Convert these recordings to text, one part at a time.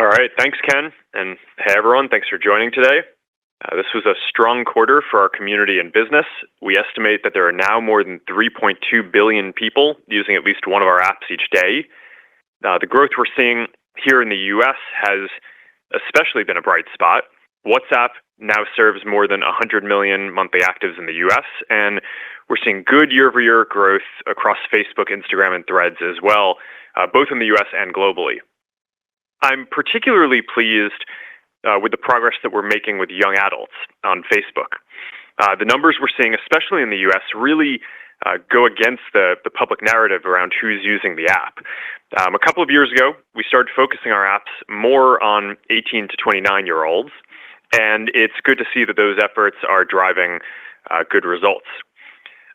All right. Thanks, Ken. And hey, everyone. Thanks for joining today. This was a strong quarter for our community and business. We estimate that there are now more than 3.2 billion people using at least one of our apps each day. The growth we're seeing here in the U.S. has especially been a bright spot. WhatsApp now serves more than 100 million monthly actives in the U.S., and we're seeing good year-over-year growth across Facebook, Instagram, and Threads as well, both in the U.S. and globally. I'm particularly pleased with the progress that we're making with young adults on Facebook. The numbers we're seeing, especially in the U.S., really go against the public narrative around who's using the app. A couple of years ago, we started focusing our apps more on 18 to 29-year-olds, and it's good to see that those efforts are driving good results.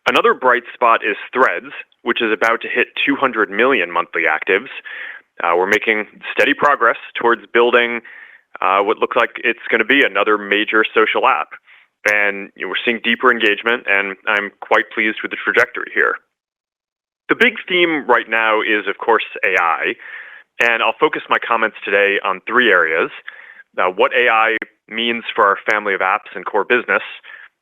Another bright spot is Threads, which is about to hit 200 million monthly actives. We're making steady progress towards building what looks like it's going to be another major social app. And we're seeing deeper engagement, and I'm quite pleased with the trajectory here. The big theme right now is, of course, AI, and I'll focus my comments today on three areas. What AI means for our family of apps and core business,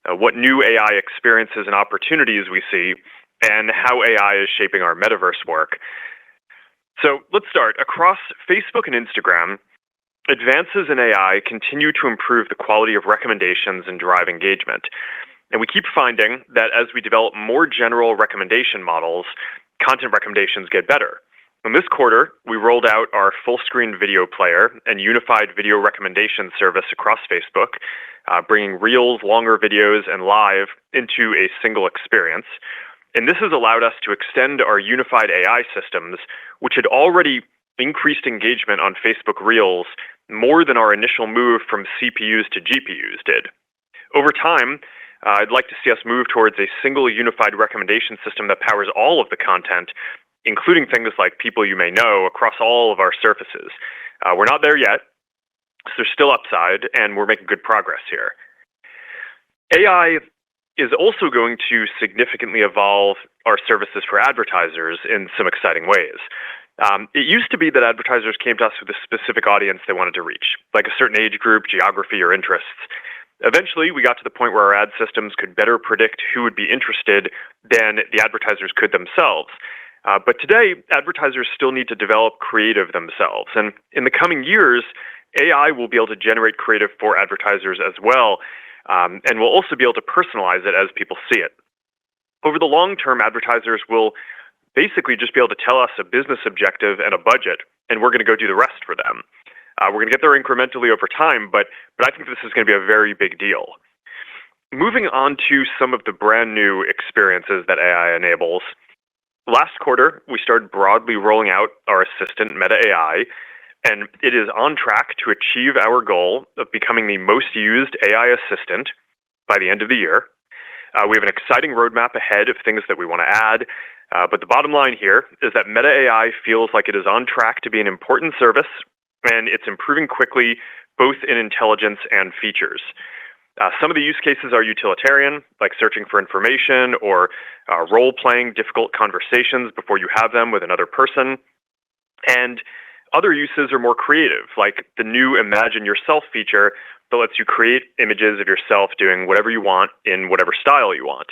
what new AI experiences and opportunities we see, and how AI is shaping our metaverse work. So let's start. Across Facebook and Instagram, advances in AI continue to improve the quality of recommendations and drive engagement. And we keep finding that as we develop more general recommendation models, content recommendations get better. In this quarter, we rolled out our full-screen video player and unified video recommendation service across Facebook, bringing Reels, longer videos, and Live into a single experience. And this has allowed us to extend our unified AI systems, which had already increased engagement on Facebook Reels more than our initial move from CPUs to GPUs did. Over time, I'd like to see us move towards a single unified recommendation system that powers all of the content, including things like people you may know, across all of our surfaces. We're not there yet, so there's still upside, and we're making good progress here. AI is also going to significantly evolve our services for advertisers in some exciting ways. It used to be that advertisers came to us with a specific audience they wanted to reach, like a certain age group, geography, or interests. Eventually, we got to the point where our ad systems could better predict who would be interested than the advertisers could themselves. But today, advertisers still need to develop creative themselves. And in the coming years, AI will be able to generate creative for advertisers as well, and we'll also be able to personalize it as people see it. Over the long term, advertisers will basically just be able to tell us a business objective and a budget, and we're going to go do the rest for them. We're going to get there incrementally over time, but I think this is going to be a very big deal. Moving on to some of the brand new experiences that AI enables. Last quarter, we started broadly rolling out our assistant, Meta AI, and it is on track to achieve our goal of becoming the most used AI assistant by the end of the year. We have an exciting roadmap ahead of things that we want to add, but the bottom line here is that Meta AI feels like it is on track to be an important service, and it's improving quickly, both in intelligence and features. Some of the use cases are utilitarian, like searching for information or role-playing difficult conversations before you have them with another person. And other uses are more creative, like the new Imagine Yourself feature that lets you create images of yourself doing whatever you want in whatever style you want.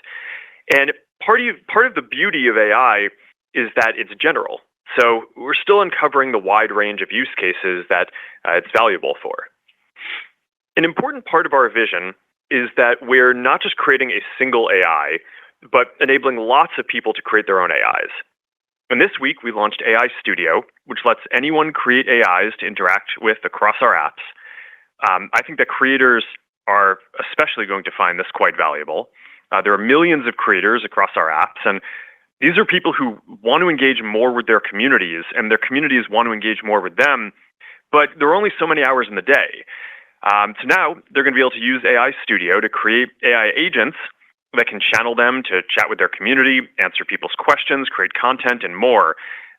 And part of the beauty of AI is that it's general. So we're still uncovering the wide range of use cases that it's valuable for. An important part of our vision is that we're not just creating a single AI, but enabling lots of people to create their own AIs. And this week, we launched AI Studio, which lets anyone create AIs to interact with across our apps. I think that creators are especially going to find this quite valuable. There are millions of creators across our apps, and these are people who want to engage more with their communities, and their communities want to engage more with them, but there are only so many hours in the day. So now they're going to be able to use AI Studio to create AI agents that can channel them to chat with their community, answer people's questions, create content, and more.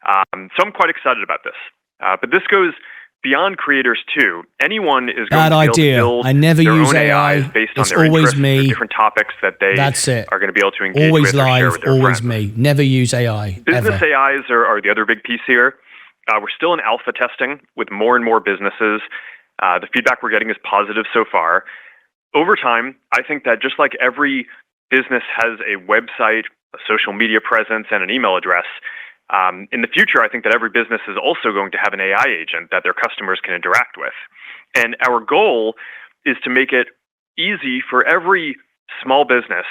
So I'm quite excited about this. But this goes beyond creators too. Anyone is going to be able to build their own AIs based on their interests or different topics that they are going to be able to engage with or share with their friends. Always me. Never use AI. Business AIs are the other big piece here. We're still in alpha testing with more and more businesses. The feedback we're getting is positive so far. Over time, I think that just like every business has a website, a social media presence, and an email address, in the future, I think that every business is also going to have an AI agent that their customers can interact with. And our goal is to make it easy for every small business,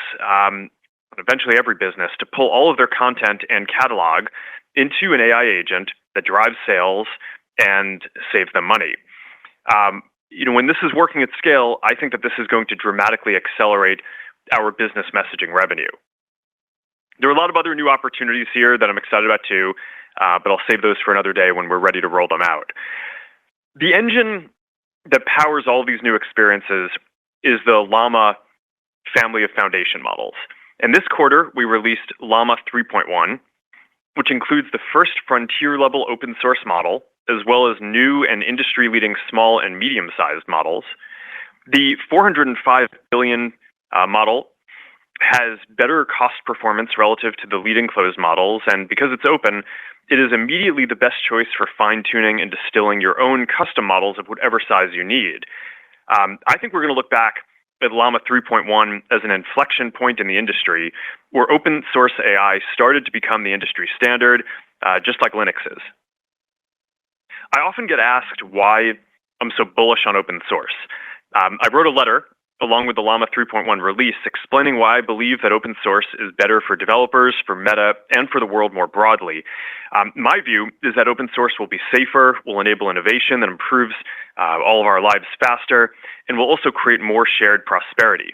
eventually every business, to pull all of their content and catalog into an AI agent that drives sales and saves them money. When this is working at scale, I think that this is going to dramatically accelerate our business messaging revenue. There are a lot of other new opportunities here that I'm excited about too, but I'll save those for another day when we're ready to roll them out. The engine that powers all of these new experiences is the Llama family of foundation models. And this quarter, we released Llama 3.1, which includes the first frontier-level open source model, as well as new and industry-leading small and medium-sized models. The 405 billion model has better cost performance relative to the leading closed models, and because it's open, it is immediately the best choice for fine-tuning and distilling your own custom models of whatever size you need. I think we're going to look back at Llama 3.1 as an inflection point in the industry where open source AI started to become the industry standard, just like Linux is. I often get asked why I'm so bullish on open source. I wrote a letter along with the Llama 3.1 release explaining why I believe that open source is better for developers, for Meta, and for the world more broadly. My view is that open source will be safer, will enable innovation that improves all of our lives faster, and will also create more shared prosperity.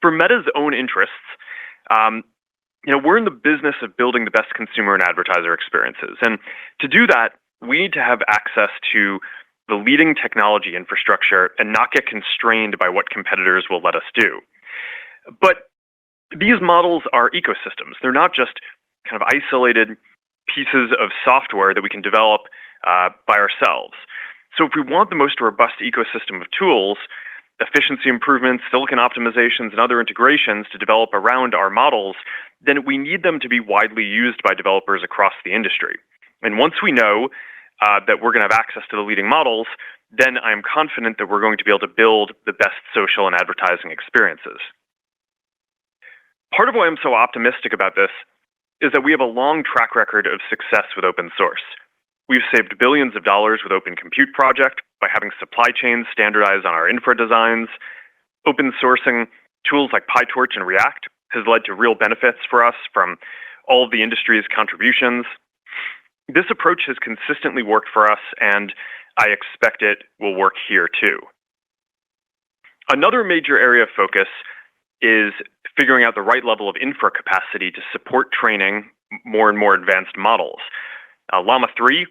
For Meta's own interests, we're in the business of building the best consumer and advertiser experiences. And to do that, we need to have access to the leading technology infrastructure and not get constrained by what competitors will let us do. But these models are ecosystems. They're not just kind of isolated pieces of software that we can develop by ourselves. So if we want the most robust ecosystem of tools, efficiency improvements, silicon optimizations, and other integrations to develop around our models, then we need them to be widely used by developers across the industry. And once we know that we're going to have access to the leading models, then I'm confident that we're going to be able to build the best social and advertising experiences. Part of why I'm so optimistic about this is that we have a long track record of success with open source. We've saved billions of dollars with Open Compute Project by having supply chains standardized on our infra designs. Open sourcing tools like PyTorch and React has led to real benefits for us from all of the industry's contributions. This approach has consistently worked for us, and I expect it will work here too. Another major area of focus is figuring out the right level of infra capacity to support training more and more advanced models. Llama 3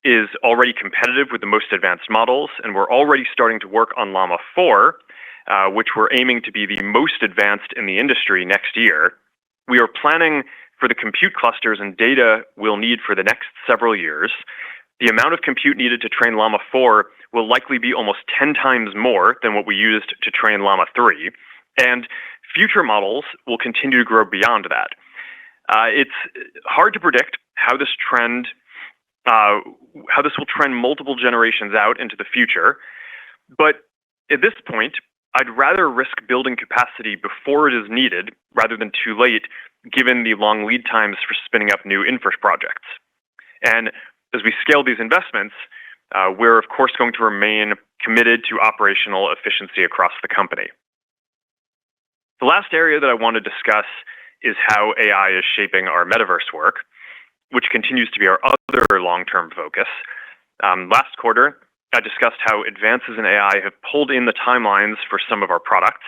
is already competitive with the most advanced models, and we're already starting to work on Llama 4, which we're aiming to be the most advanced in the industry next year. We are planning for the compute clusters and data we'll need for the next several years. The amount of compute needed to train Llama 4 will likely be almost 10 times more than what we used to train Llama 3, and future models will continue to grow beyond that. It's hard to predict how this will trend multiple generations out into the future, but at this point, I'd rather risk building capacity before it is needed rather than too late, given the long lead times for spinning up new infra projects. And as we scale these investments, we're of course going to remain committed to operational efficiency across the company. The last area that I want to discuss is how AI is shaping our metaverse work, which continues to be our other long-term focus. Last quarter, I discussed how advances in AI have pulled in the timelines for some of our products.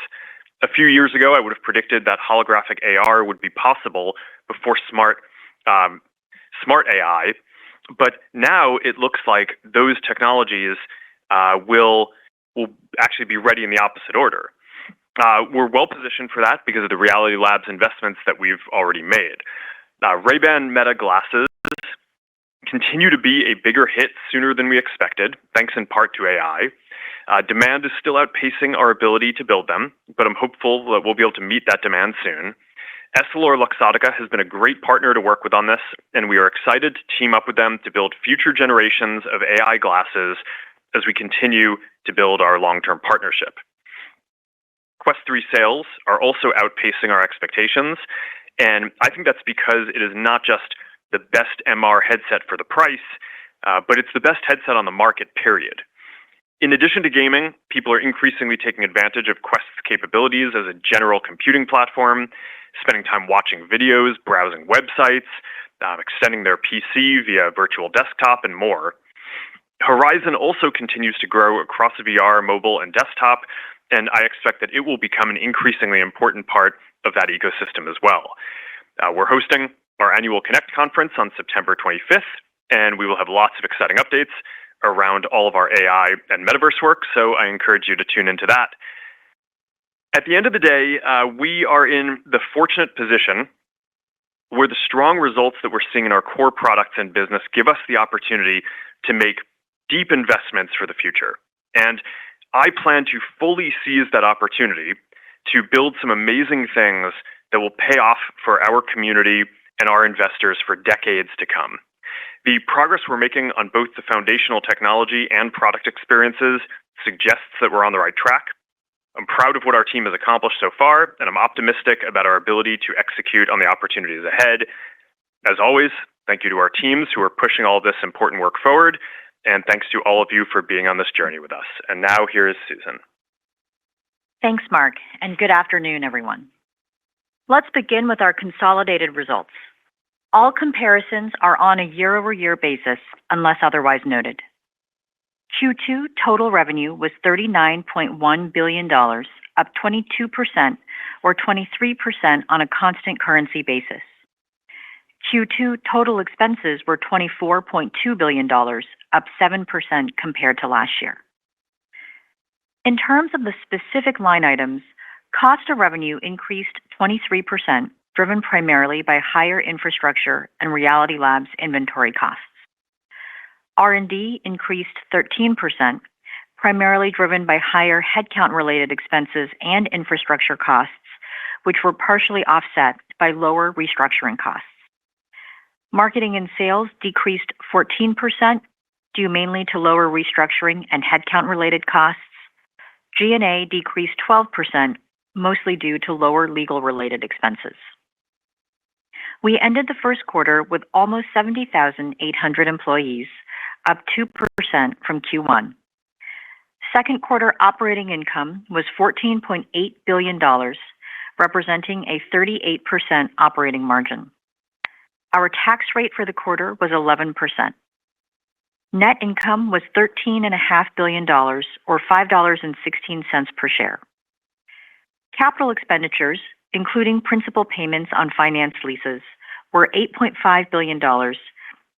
A few years ago, I would have predicted that holographic AR would be possible before smart AI, but now it looks like those technologies will actually be ready in the opposite order. We're well positioned for that because of the Reality Labs investments that we've already made. Ray-Ban Meta glasses continue to be a bigger hit sooner than we expected, thanks in part to AI. Demand is still outpacing our ability to build them, but I'm hopeful that we'll be able to meet that demand soon. EssilorLuxottica has been a great partner to work with on this, and we are excited to team up with them to build future generations of AI glasses as we continue to build our long-term partnership. Quest 3 sales are also outpacing our expectations, and I think that's because it is not just the best MR headset for the price, but it's the best headset on the market, period. In addition to gaming, people are increasingly taking advantage of Quest's capabilities as a general computing platform, spending time watching videos, browsing websites, extending their PC via virtual desktop, and more. Horizon also continues to grow across VR, mobile, and desktop, and I expect that it will become an increasingly important part of that ecosystem as well. We're hosting our annual Connect conference on September 25th, and we will have lots of exciting updates around all of our AI and metaverse work, so I encourage you to tune into that. At the end of the day, we are in the fortunate position where the strong results that we're seeing in our core products and business give us the opportunity to make deep investments for the future. And I plan to fully seize that opportunity to build some amazing things that will pay off for our community and our investors for decades to come. The progress we're making on both the foundational technology and product experiences suggests that we're on the right track. I'm proud of what our team has accomplished so far, and I'm optimistic about our ability to execute on the opportunities ahead. As always, thank you to our teams who are pushing all of this important work forward, and thanks to all of you for being on this journey with us. And now here is Susan. Thanks, Mark, and good afternoon, everyone. Let's begin with our consolidated results. All comparisons are on a year-over-year basis, unless otherwise noted. Q2 total revenue was $39.1 billion, up 22% or 23% on a constant currency basis. Q2 total expenses were $24.2 billion, up 7% compared to last year. In terms of the specific line items, cost of revenue increased 23%, driven primarily by higher infrastructure and Reality Labs inventory costs. R&D increased 13%, primarily driven by higher headcount-related expenses and infrastructure costs, which were partially offset by lower restructuring costs. Marketing and sales decreased 14%, due mainly to lower restructuring and headcount-related costs. G&A decreased 12%, mostly due to lower legal-related expenses. We ended the first quarter with almost 70,800 employees, up 2% from Q1. Second quarter operating income was $14.8 billion, representing a 38% operating margin. Our tax rate for the quarter was 11%. Net income was $13.5 billion, or $5.16 per share. Capital expenditures, including principal payments on finance leases, were $8.5 billion,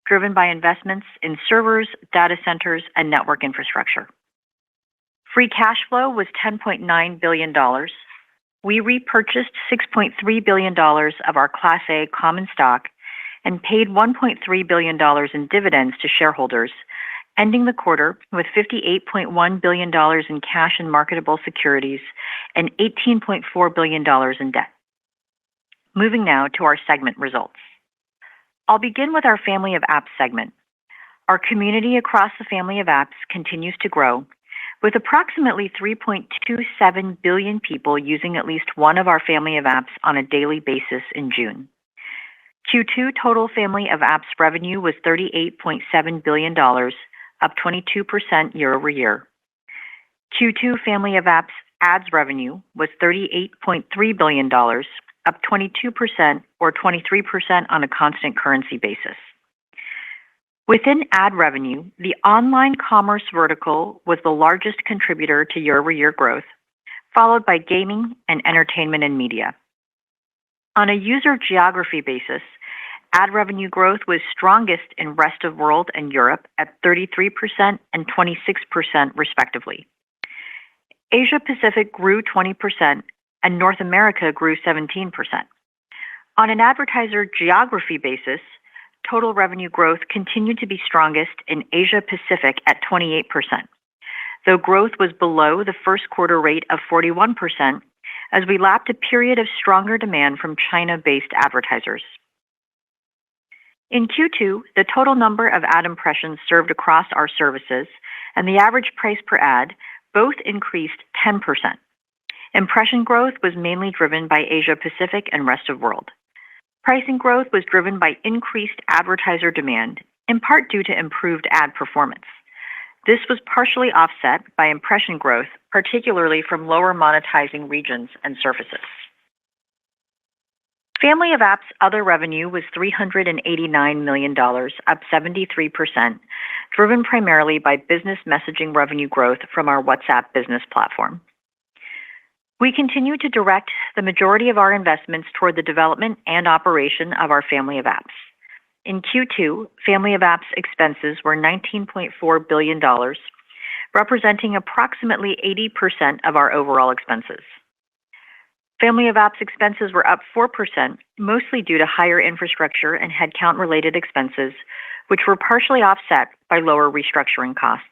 driven by investments in servers, data centers, and network infrastructure. Free cash flow was $10.9 billion. We repurchased $6.3 billion of our Class A common stock and paid $1.3 billion in dividends to shareholders, ending the quarter with $58.1 billion in cash and marketable securities and $18.4 billion in debt. Moving now to our segment results. I'll begin with our Family of Apps segment. Our community across the Family of Apps continues to grow, with approximately 3.27 billion people using at least one of our Family of Apps on a daily basis in June. Q2 total Family of Apps revenue was $38.7 billion, up 22% year over year. Q2 Family of Apps ads revenue was $38.3 billion, up 22% or 23% on a constant currency basis. Within ad revenue, the online commerce vertical was the largest contributor to year-over-year growth, followed by gaming and entertainment and media. On a user geography basis, ad revenue growth was strongest in Rest of World and Europe at 33% and 26% respectively. Asia Pacific grew 20% and North America grew 17%. On an advertiser geography basis, total revenue growth continued to be strongest in Asia Pacific at 28%, though growth was below the first quarter rate of 41% as we lapped a period of stronger demand from China-based advertisers. In Q2, the total number of ad impressions served across our services and the average price per ad both increased 10%. Impression growth was mainly driven by Asia Pacific and rest of world. Pricing growth was driven by increased advertiser demand, in part due to improved ad performance. This was partially offset by impression growth, particularly from lower monetizing regions and surfaces. Family of Apps other revenue was $389 million, up 73%, driven primarily by business messaging revenue growth from our WhatsApp business platform. We continue to direct the majority of our investments toward the development and operation of our Family of Apps. In Q2, Family of Apps expenses were $19.4 billion, representing approximately 80% of our overall expenses. Family of Apps expenses were up 4%, mostly due to higher infrastructure and headcount-related expenses, which were partially offset by lower restructuring costs.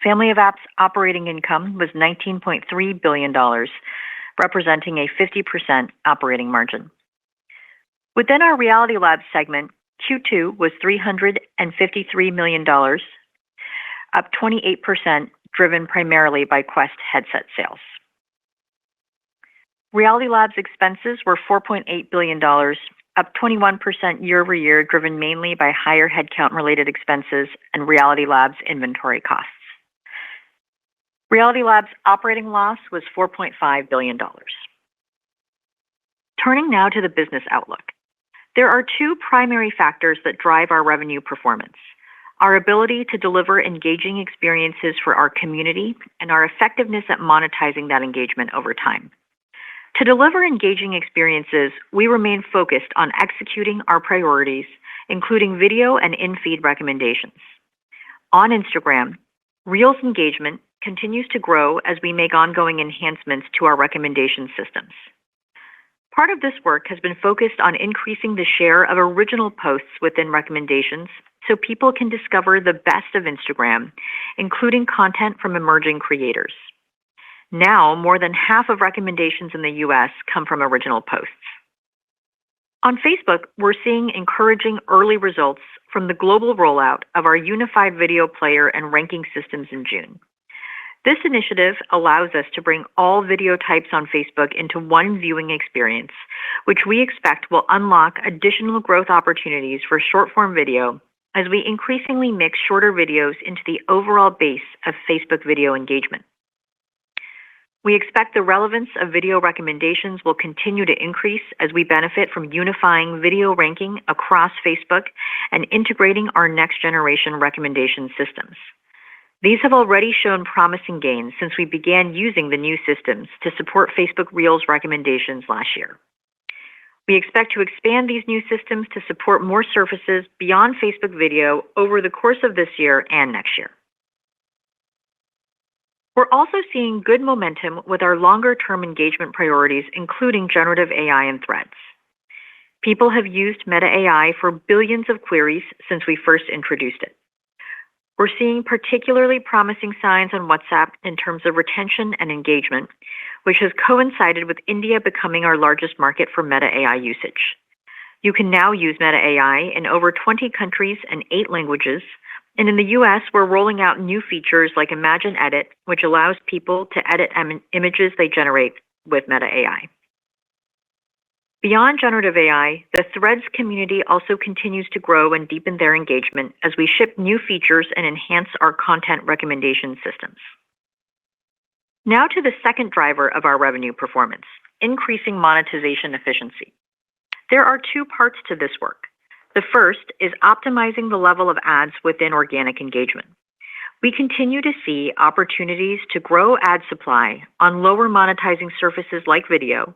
Family of Apps operating income was $19.3 billion, representing a 50% operating margin. Within our Reality Labs segment, Q2 was $353 million, up 28%, driven primarily by Quest headset sales. Reality Labs expenses were $4.8 billion, up 21% year-over-year, driven mainly by higher headcount-related expenses and Reality Labs inventory costs. Reality Labs operating loss was $4.5 billion. Turning now to the business outlook. There are two primary factors that drive our revenue performance: our ability to deliver engaging experiences for our community and our effectiveness at monetizing that engagement over time. To deliver engaging experiences, we remain focused on executing our priorities, including video and in-feed recommendations. On Instagram, Reels engagement continues to grow as we make ongoing enhancements to our recommendation systems. Part of this work has been focused on increasing the share of original posts within recommendations so people can discover the best of Instagram, including content from emerging creators. Now, more than half of recommendations in the US come from original posts. On Facebook, we're seeing encouraging early results from the global rollout of our unified video player and ranking systems in June. This initiative allows us to bring all video types on Facebook into one viewing experience, which we expect will unlock additional growth opportunities for short-form video as we increasingly mix shorter videos into the overall base of Facebook video engagement. We expect the relevance of video recommendations will continue to increase as we benefit from unifying video ranking across Facebook and integrating our next-generation recommendation systems. These have already shown promising gains since we began using the new systems to support Facebook Reels recommendations last year. We expect to expand these new systems to support more surfaces beyond Facebook video over the course of this year and next year. We're also seeing good momentum with our longer-term engagement priorities, including generative AI and threads. People have used Meta AI for billions of queries since we first introduced it. We're seeing particularly promising signs on WhatsApp in terms of retention and engagement, which has coincided with India becoming our largest market for Meta AI usage. You can now use Meta AI in over 20 countries and 8 languages, and in the US, we're rolling out new features like Imagine Edit, which allows people to edit images they generate with Meta AI. Beyond generative AI, the Threads community also continues to grow and deepen their engagement as we ship new features and enhance our content recommendation systems. Now to the second driver of our revenue performance, increasing monetization efficiency. There are two parts to this work. The first is optimizing the level of ads within organic engagement. We continue to see opportunities to grow ad supply on lower monetizing surfaces like video,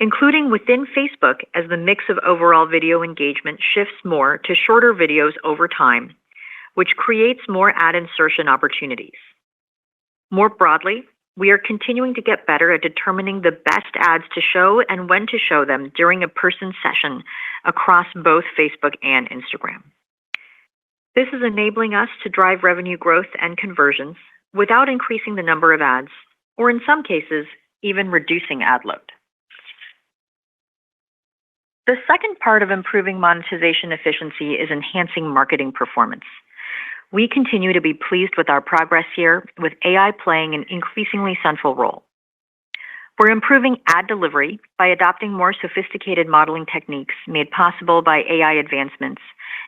including within Facebook as the mix of overall video engagement shifts more to shorter videos over time, which creates more ad insertion opportunities. More broadly, we are continuing to get better at determining the best ads to show and when to show them during a person's session across both Facebook and Instagram. This is enabling us to drive revenue growth and conversions without increasing the number of ads, or in some cases, even reducing ad load. The second part of improving monetization efficiency is enhancing marketing performance. We continue to be pleased with our progress here, with AI playing an increasingly central role. We're improving ad delivery by adopting more sophisticated modeling techniques made possible by AI advancements,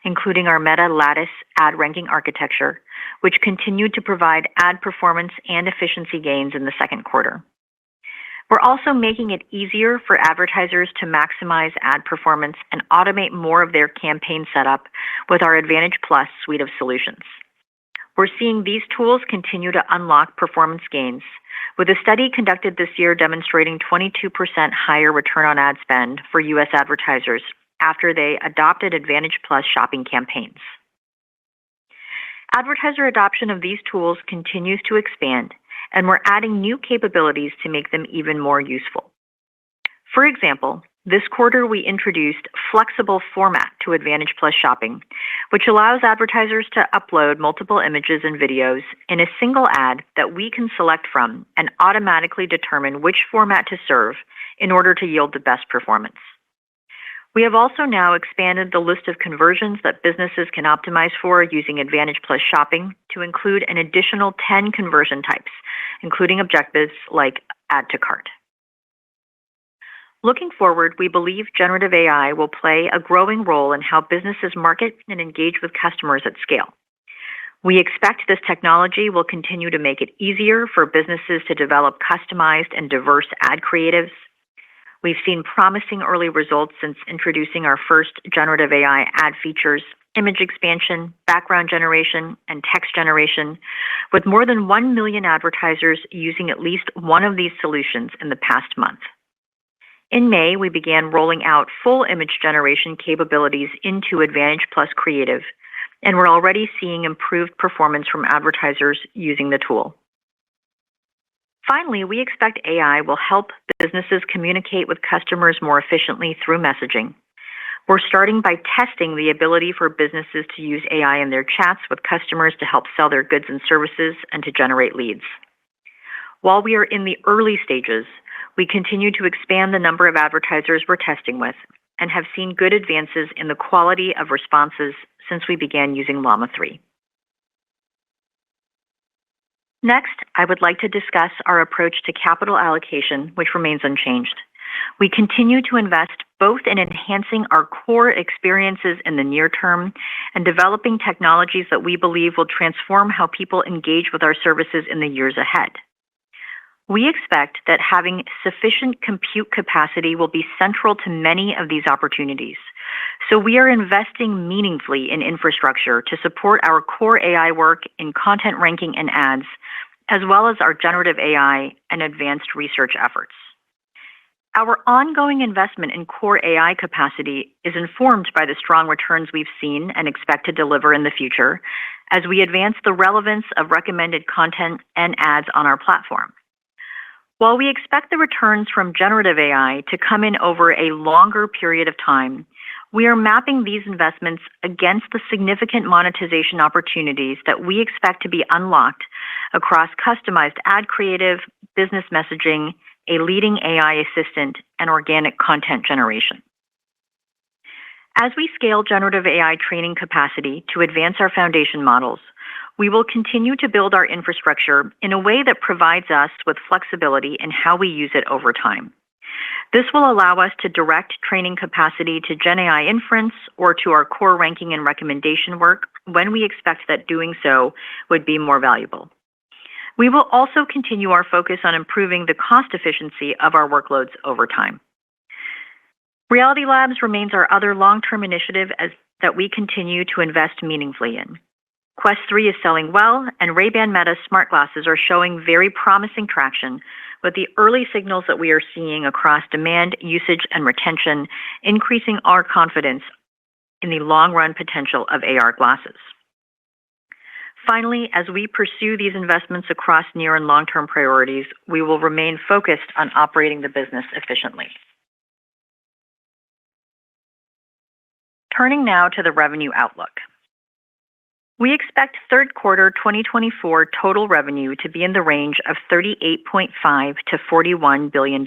including our Meta Lattice ad ranking architecture, which continued to provide ad performance and efficiency gains in the second quarter. We're also making it easier for advertisers to maximize ad performance and automate more of their campaign setup with our Advantage Plus suite of solutions. We're seeing these tools continue to unlock performance gains, with a study conducted this year demonstrating 22% higher return on ad spend for U.S. advertisers after they adopted Advantage Plus shopping campaigns. Advertiser adoption of these tools continues to expand, and we're adding new capabilities to make them even more useful. For example, this quarter we introduced flexible format to Advantage Plus shopping, which allows advertisers to upload multiple images and videos in a single ad that we can select from and automatically determine which format to serve in order to yield the best performance. We have also now expanded the list of conversions that businesses can optimize for using Advantage Plus shopping to include an additional 10 conversion types, including objectives like add to cart. Looking forward, we believe generative AI will play a growing role in how businesses market and engage with customers at scale. We expect this technology will continue to make it easier for businesses to develop customized and diverse ad creatives. We've seen promising early results since introducing our first generative AI ad features, image expansion, background generation, and text generation, with more than 1 million advertisers using at least one of these solutions in the past month. In May, we began rolling out full image generation capabilities into Advantage Plus Creative, and we're already seeing improved performance from advertisers using the tool. Finally, we expect AI will help businesses communicate with customers more efficiently through messaging. We're starting by testing the ability for businesses to use AI in their chats with customers to help sell their goods and services and to generate leads. While we are in the early stages, we continue to expand the number of advertisers we're testing with and have seen good advances in the quality of responses since we began using Llama 3. Next, I would like to discuss our approach to capital allocation, which remains unchanged. We continue to invest both in enhancing our core experiences in the near term and developing technologies that we believe will transform how people engage with our services in the years ahead. We expect that having sufficient compute capacity will be central to many of these opportunities, so we are investing meaningfully in infrastructure to support our core AI work in content ranking and ads, as well as our generative AI and advanced research efforts. Our ongoing investment in core AI capacity is informed by the strong returns we've seen and expect to deliver in the future as we advance the relevance of recommended content and ads on our platform. While we expect the returns from generative AI to come in over a longer period of time, we are mapping these investments against the significant monetization opportunities that we expect to be unlocked across customized ad creative, business messaging, a leading AI assistant, and organic content generation. As we scale generative AI training capacity to advance our foundation models, we will continue to build our infrastructure in a way that provides us with flexibility in how we use it over time. This will allow us to direct training capacity to Gen AI inference or to our core ranking and recommendation work when we expect that doing so would be more valuable. We will also continue our focus on improving the cost efficiency of our workloads over time. Reality Labs remains our other long-term initiative that we continue to invest meaningfully in. Quest 3 is selling well, and Ray-Ban Meta smart glasses are showing very promising traction, with the early signals that we are seeing across demand, usage, and retention, increasing our confidence in the long-run potential of AR glasses. Finally, as we pursue these investments across near and long-term priorities, we will remain focused on operating the business efficiently. Turning now to the revenue outlook. We expect third quarter 2024 total revenue to be in the range of $38.5 to $41 billion.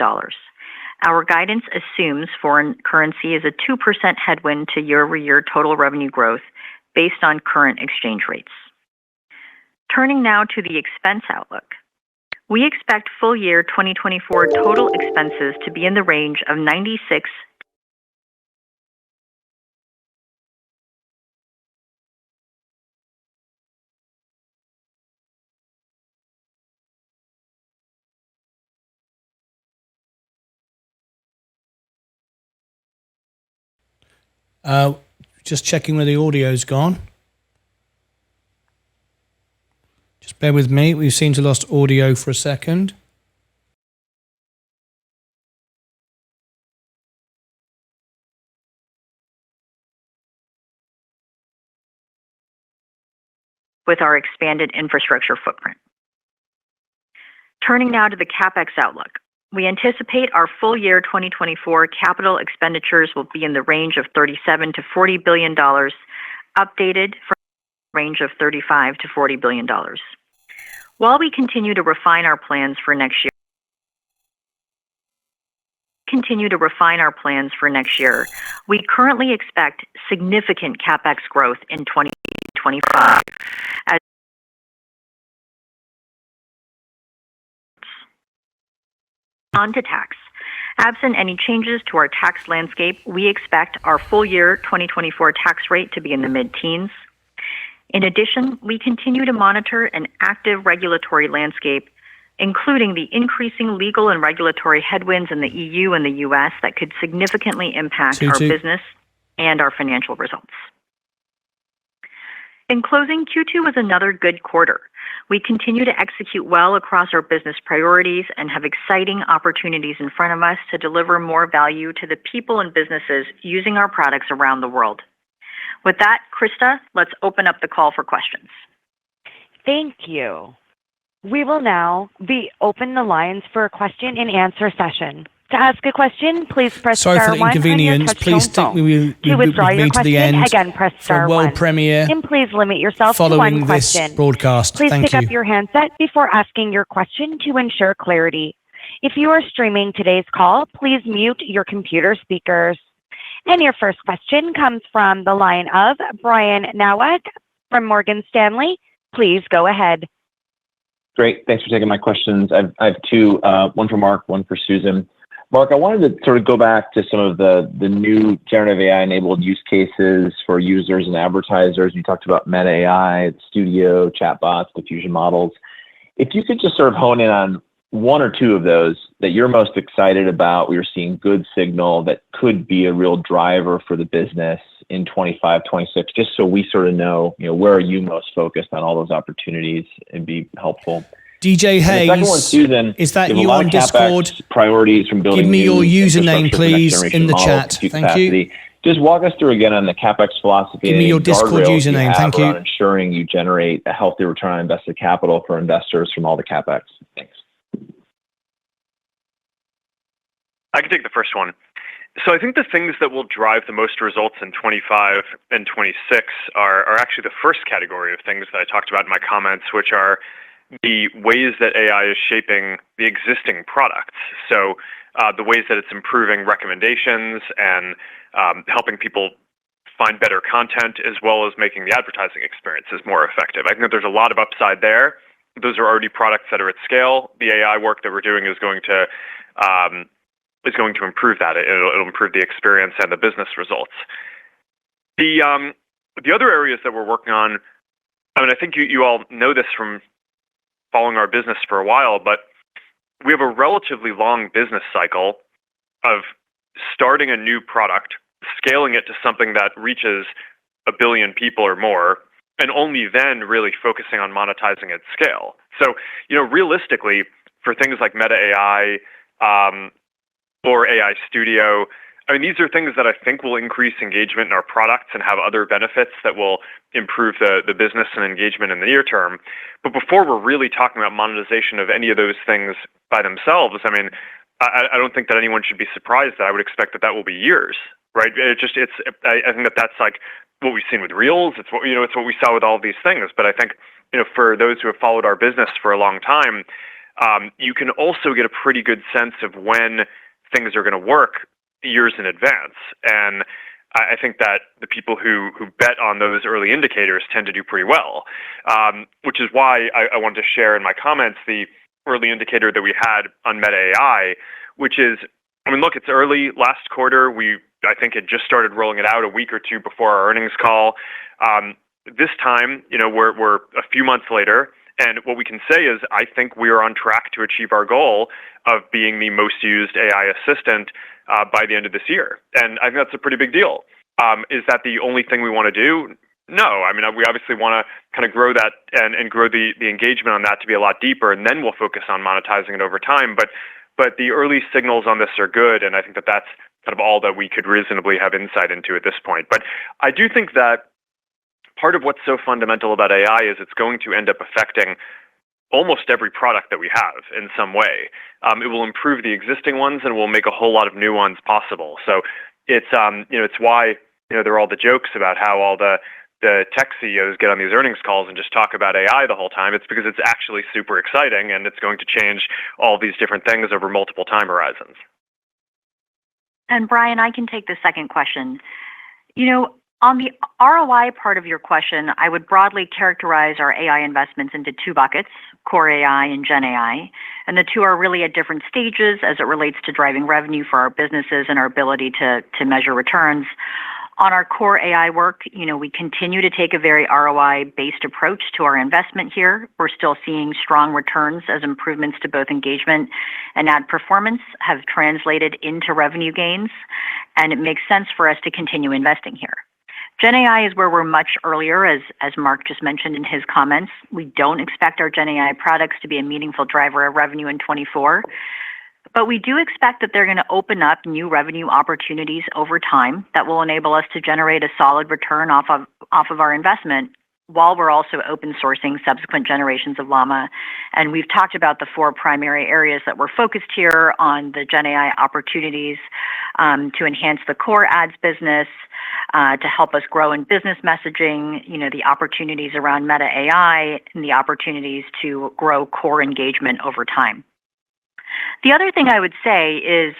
Our guidance assumes foreign currency is a 2% headwind to year-over-year total revenue growth based on current exchange rates. Turning now to the expense outlook. We expect full year 2024 total expenses to be in the range of $96 Just checking where the audio's gone. Just bear with me. We seem to have lost audio for a second. with our expanded infrastructure footprint. Turning now to the CapEx outlook. We anticipate our full year 2024 capital expenditures will be in the range of $37 to $40 billion, updated from a range of $35 to $40 billion. While we continue to refine our plans for next year, we currently expect significant CapEx growth in 2025. On to tax. Absent any changes to our tax landscape, we expect our full year 2024 tax rate to be in the mid-teens. In addition, we continue to monitor an active regulatory landscape, including the increasing legal and regulatory headwinds in the EU and the US that could significantly impact our business and our financial results. In closing, Q2 was another good quarter. We continue to execute well across our business priorities and have exciting opportunities in front of us to deliver more value to the people and businesses using our products around the world. With that, Krista, let's open up the call for questions. Thank you. We will now open the lines for a question and answer session. To ask a question, please press star 1 on your touchtone phone. Sorry for the inconvenience. Please stick to withdraw your question, again press star 1. World premiere. And please limit yourself to one question. Following this broadcast. Please Thank pick you. up your handset before asking your question to ensure clarity. If you are streaming today's call, please mute your computer speakers. And your first question comes from the line of Brian Nowak from Morgan Stanley. Please go ahead. Great. Thanks for taking my questions. I have two, one for Mark, one for Susan. Mark, I wanted to sort of go back to some of the new generative AI-enabled use cases for users and advertisers. You talked about Meta AI, Studio, chatbots, diffusion models. If you could just sort of hone in on one or two of those that you're most excited about, where you're seeing good signal that could be a real driver for the business in 25, 26, just so we sort of know, where are you most focused on all those opportunities and be helpful. DJ Hayes, one, Susan, is that you on Discord? Priorities from building. Give me your username, please, in the chat. Thank you. Just walk us through again on the CapEx philosophy. Give me your Discord username. Thank you. Ensuring you generate a healthy return on invested capital for investors from all the CapEx. Thanks. I can take the first one. So I think the things that will drive the most results in 25 and 26 are actually the first category of things that I talked about in my comments, which are the ways that AI is shaping the existing products. So the ways that it's improving recommendations and helping people find better content, as well as making the advertising experiences more effective. I think that there's a lot of upside there. Those are already products that are at scale. The AI work that we're doing is going to improve that. It'll improve the experience and the business results. The other areas that we're working on, I mean, I think you all know this from following our business for a while, but we have a relatively long business cycle of starting a new product, scaling it to something that reaches 1 billion people or more, and only then really focusing on monetizing at scale. So, realistically, for things like Meta AI or AI Studio, I mean, these are things that I think will increase engagement in our products and have other benefits that will improve the business and engagement in the near term. But before we're really talking about monetization of any of those things by themselves, I mean, I don't think that anyone should be surprised that I would expect that will be years, right? I think that's like what we've seen with Reels. It's what we saw with all of these things. But I think for those who have followed our business for a long time, you can also get a pretty good sense of when things are going to work years in advance. And I think that the people who bet on those early indicators tend to do pretty well, which is why I wanted to share in my comments the early indicator that we had on Meta AI, which is, look, it's early. Last quarter, I think had just started rolling it out a week or two before our earnings call. This time, we're a few months later, and what we can say is I think we are on track to achieve our goal of being the most used AI assistant by the end of this year. And I think that's a pretty big deal. Is that the only thing we want to do? No. We obviously want to kind of grow that and grow the engagement on that to be a lot deeper, and then we'll focus on monetizing it over time. But the early signals on this are good, and I think that that's kind of all that we could reasonably have insight into at this point. But I do think that part of what's so fundamental about AI is it's going to end up affecting almost every product that we have in some way. It will improve the existing ones and will make a whole lot of new ones possible. So it's why there are all the jokes about how all the tech CEOs get on these earnings calls and just talk about AI the whole time. It's because it's actually super exciting and it's going to change all these different things over multiple time horizons. And Brian, I can take the second question. On the ROI part of your question, I would broadly characterize our AI investments into two buckets, core AI and Gen AI. And the two are really at different stages as it relates to driving revenue for our businesses and our ability to measure returns. On our core AI work, we continue to take a very ROI-based approach to our investment here. We're still seeing strong returns as improvements to both engagement and ad performance have translated into revenue gains, and it makes sense for us to continue investing here. Gen AI is where we're much earlier, as Mark just mentioned in his comments. We don't expect our Gen AI products to be a meaningful driver of revenue in 24, but we do expect that they're going to open up new revenue opportunities over time that will enable us to generate a solid return off of our investment while we're also open sourcing subsequent generations of Llama. And we've talked about the four primary areas that we're focused here on: the Gen AI opportunities to enhance the core ads business, to help us grow in business messaging, the opportunities around Meta AI, and the opportunities to grow core engagement over time. The other thing I would say is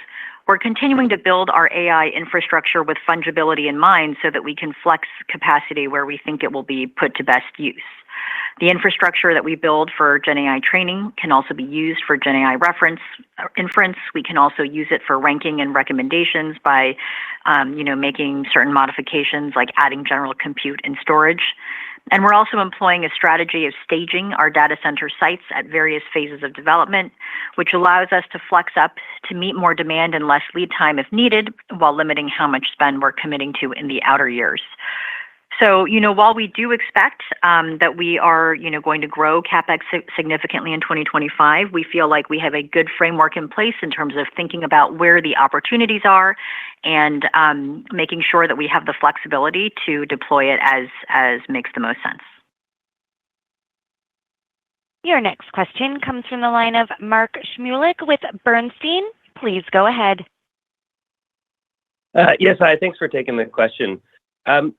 we're continuing to build our AI infrastructure with fungibility in mind so that we can flex capacity where we think it will be put to best use. The infrastructure that we build for Gen AI training can also be used for Gen AI inference. We can also use it for ranking and recommendations by, making certain modifications like adding general compute and storage. And we're also employing a strategy of staging our data center sites at various phases of development, which allows us to flex up to meet more demand and less lead time if needed, while limiting how much spend we're committing to in the outer years. So, while we do expect that we are, going to grow CapEx significantly in 2025, we feel like we have a good framework in place in terms of thinking about where the opportunities are and making sure that we have the flexibility to deploy it as makes the most sense. Your next question comes from the line of Mark Shmulik with Bernstein. Please go ahead. Yes, hi. Thanks for taking the question.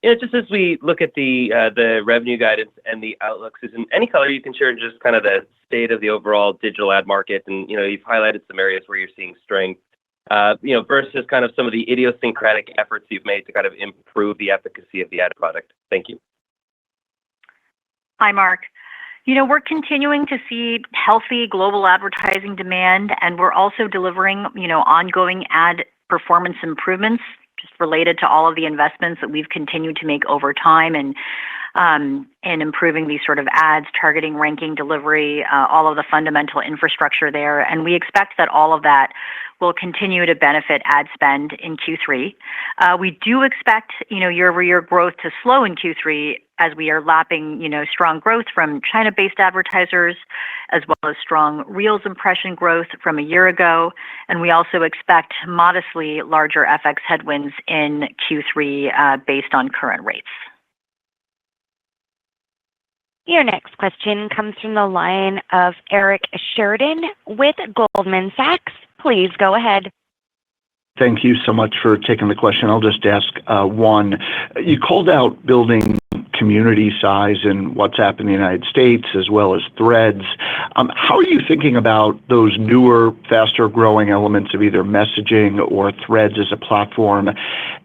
Just as we look at the revenue guidance and the outlooks, is any color you can share in just kind of the state of the overall digital ad market? And, you've highlighted some areas where you're seeing strength, versus kind of some of the idiosyncratic efforts you've made to kind of improve the efficacy of the ad product. Thank you. Hi, Mark. We're continuing to see healthy global advertising demand, and we're also delivering, ongoing ad performance improvements just related to all of the investments that we've continued to make over time and improving these sort of ads, targeting, ranking, delivery, all of the fundamental infrastructure there. And we expect that all of that will continue to benefit ad spend in Q3. We do expect, year-over-year growth to slow in Q3 as we are lapping, strong growth from China-based advertisers, as well as strong Reels impression growth from a year ago. And we also expect modestly larger FX headwinds in Q3 based on current rates. Your next question comes from the line of Eric Sheridan with Goldman Sachs. Please go ahead. Thank you so much for taking the question. I'll just ask one. You called out building community size in WhatsApp in the United States as well as Threads. How are you thinking about those newer, faster growing elements of either messaging or Threads as a platform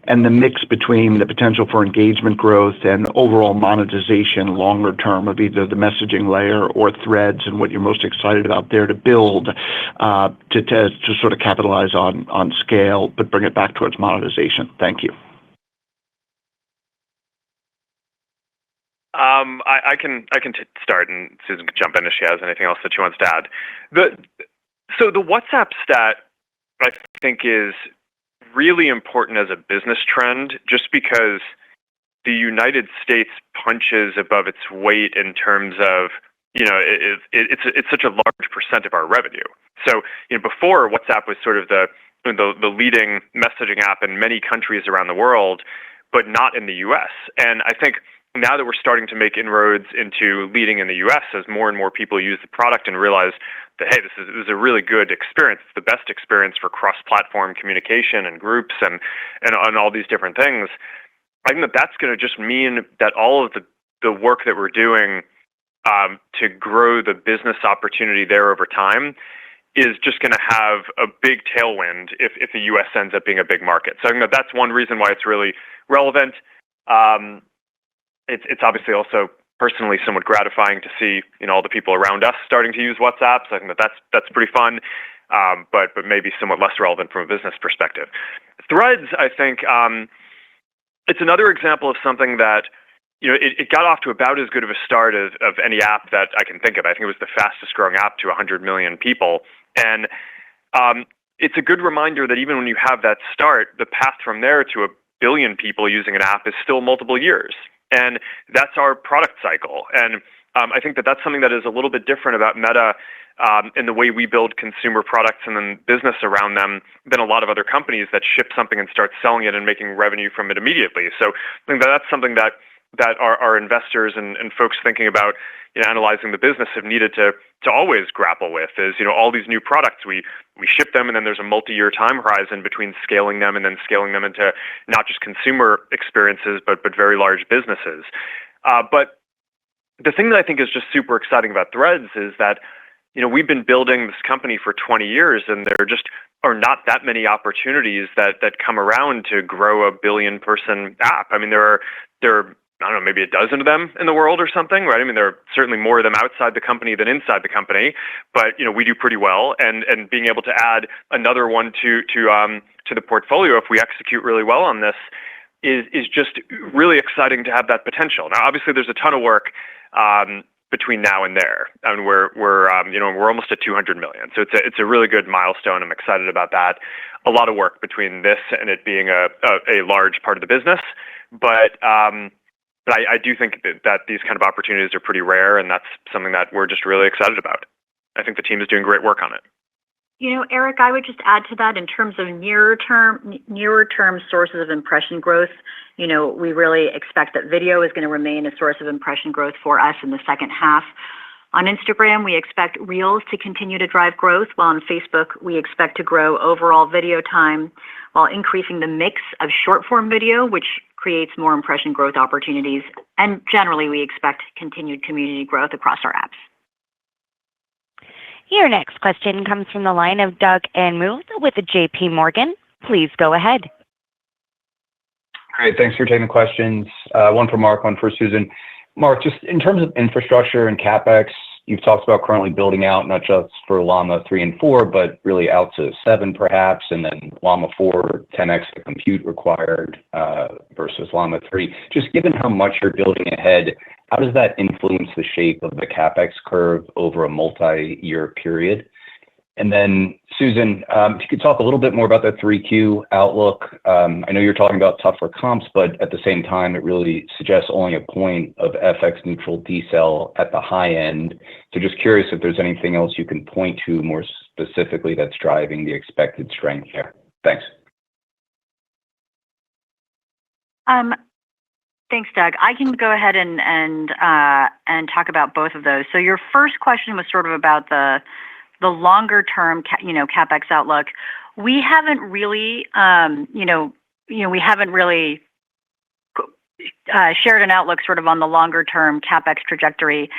and the mix between the potential for engagement growth and overall monetization longer term of either the messaging layer or Threads and what you're most excited about there to build to sort of capitalize on scale, but bring it back towards monetization? Thank you. I can start, and Susan can jump in if she has anything else that she wants to add. So the WhatsApp stat, I think, is really important as a business trend, just because the United States punches above its weight in terms of, it's such a large percent of our revenue. So before, WhatsApp was sort of the leading messaging app in many countries around the world, but not in the U.S. And I think now that we're starting to make inroads into leading in the U.S., as more and more people use the product and realize that, hey, this is a really good experience. It's the best experience for cross-platform communication and groups and all these different things. I think that that's going to just mean that all of the work that we're doing to grow the business opportunity there over time is just going to have a big tailwind if the U.S. ends up being a big market. So I think that that's one reason why it's really relevant. It's obviously also personally somewhat gratifying to see all the people around us starting to use WhatsApp. So I think that that's pretty fun, but maybe somewhat less relevant from a business perspective. Threads, I think, it's another example of something that it got off to about as good of a start of any app that I can think of. I think it was the fastest growing app to 100 million people, and it's a good reminder that even when you have that start, the path from there to 1 billion people using an app is still multiple years. And that's our product cycle. And I think that that's something that is a little bit different about Meta in the way we build consumer products and then business around them than a lot of other companies that ship something and start selling it and making revenue from it immediately. So I think that that's something that our investors and folks thinking about analyzing the business have needed to always grapple with is, all these new products, we ship them and then there's a multi-year time horizon between scaling them and then scaling them into not just consumer experiences, but very large businesses. But the thing that I think is just super exciting about Threads is that, we've been building this company for 20 years and there just are not that many opportunities that come around to grow a 1 billion person app. I mean, there are I don't know, maybe a dozen of them in the world or something, right? I mean, there are certainly more of them outside the company than inside the company, but we do pretty well. And being able to add another one to the portfolio if we execute really well on this is just really exciting to have that potential. Now, obviously, there's a ton of work between now and there, and we're almost at 200 million. So it's a really good milestone. I'm excited about that. A lot of work between this and it being a large part of the business, but I do think that these kind of opportunities are pretty rare, and that's something that we're just really excited about. I think the team is doing great work on it. Eric, I would just add to that in terms of nearer term sources of impression growth. We really expect that video is going to remain a source of impression growth for us in the second half. On Instagram, we expect Reels to continue to drive growth, while on Facebook, we expect to grow overall video time while increasing the mix of short-form video, which creates more impression growth opportunities. And generally, we expect continued community growth across our apps. Your next question comes from the line of Doug Anmuth with JP Morgan. Please go ahead. Great. Thanks for taking the questions. One for Mark, one for Susan. Mark, just in terms of infrastructure and CapEx, you've talked about currently building out not just for Llama 3 and 4, but really out to 7 perhaps, and then Llama 4, 10x the compute required versus Llama 3. Just given how much you're building ahead, how does that influence the shape of the CapEx curve over a multi-year period? And then, Susan, if you could talk a little bit more about the 3Q outlook. I know you're talking about tougher comps, but at the same time, it really suggests only a point of FX neutral decel at the high end. So just curious if there's anything else you can point to more specifically that's driving the expected strength here. Thanks. Thanks, Doug. I can go ahead and talk about both of those. So your first question was sort of about the longer term, CapEx outlook. we haven't really, we haven't really shared an outlook sort of on the longer term CapEx trajectory.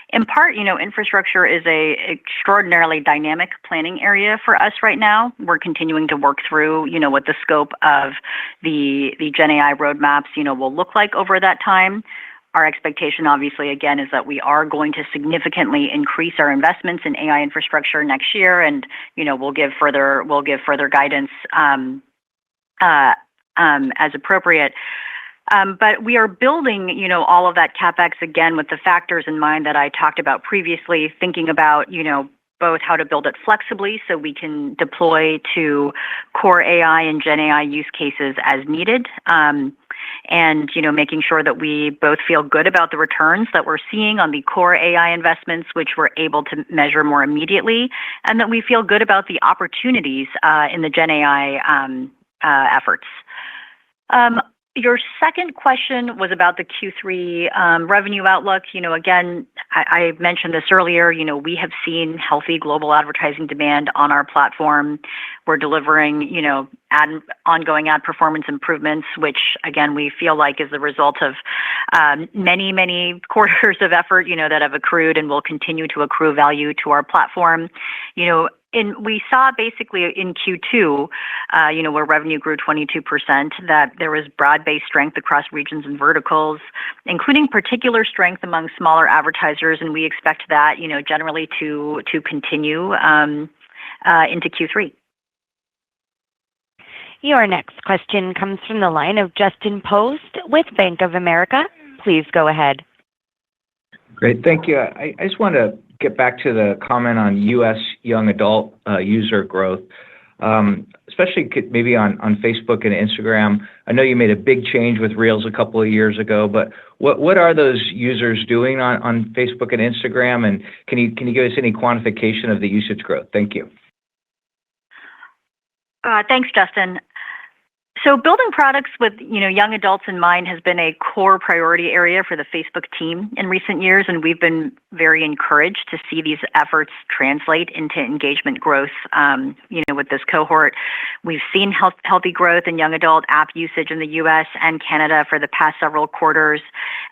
In part, infrastructure is a extraordinarily dynamic planning area for us right now. We're continuing to work through, what the scope of the Gen AI roadmaps, will look like over that time. Our expectation, obviously, again, is that we are going to significantly increase our investments in AI infrastructure next year, and we'll give further guidance as appropriate. But we are building, all of that CapEx again with the factors in mind that I talked about previously, thinking about, both how to build it flexibly so we can deploy to core AI and Gen AI use cases as needed, and making sure that we both feel good about the returns that we're seeing on the core AI investments, which we're able to measure more immediately, and that we feel good about the opportunities in the Gen AI efforts. Your second question was about the Q3 revenue outlook. Again, I mentioned this earlier, we have seen healthy global advertising demand on our platform. We're delivering, ongoing ad performance improvements, which, again, we feel like is the result of many, many quarters of effort, that have accrued and will continue to accrue value to our platform. We saw basically in Q2, where revenue grew 22%, that there was broad-based strength across regions and verticals, including particular strength among smaller advertisers, and we expect that, generally to continue into Q3. Your next question comes from the line of Justin Post with Bank of America. Please go ahead. Great, thank you. I just want to get back to the comment on U.S. young adult user growth, especially maybe on Facebook and Instagram. I know you made a big change with Reels a couple of years ago, but what are those users doing on Facebook and Instagram? And can you give us any quantification of the usage growth? Thank you. Thanks, Justin. So building products with young adults in mind has been a core priority area for the Facebook team in recent years, and we've been very encouraged to see these efforts translate into engagement growth. With this cohort, we've seen healthy growth in young adult app usage in the U.S. and Canada for the past several quarters,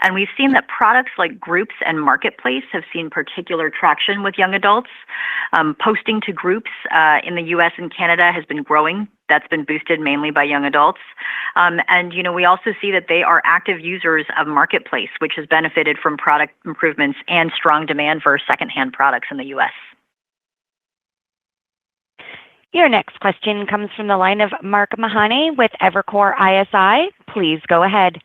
and we've seen that products like Groups and Marketplace have seen particular traction with young adults. Posting to Groups in the U.S. and Canada has been growing. That's been boosted mainly by young adults. And we also see that they are active users of Marketplace, which has benefited from product improvements and strong demand for secondhand products in the U.S. Your next question comes from the line of Mark Mahaney with Evercore ISI. Please go ahead.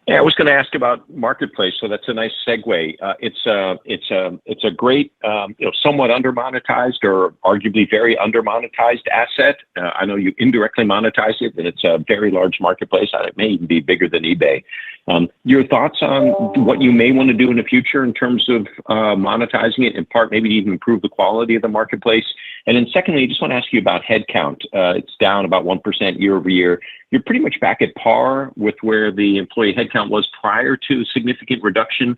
Yeah, I was going to ask about Marketplace, so that's a nice segue. It's a great, somewhat under-monetized or arguably very under-monetized asset. I know you indirectly monetize it, and it's a very large marketplace. It may even be bigger than eBay. Your thoughts on what you may want to do in the future in terms of monetizing it, in part maybe even improve the quality of the marketplace? And then secondly, I just want to ask you about headcount. It's down about 1% year over year. You're pretty much back at par with where the employee headcount was prior to significant reduction.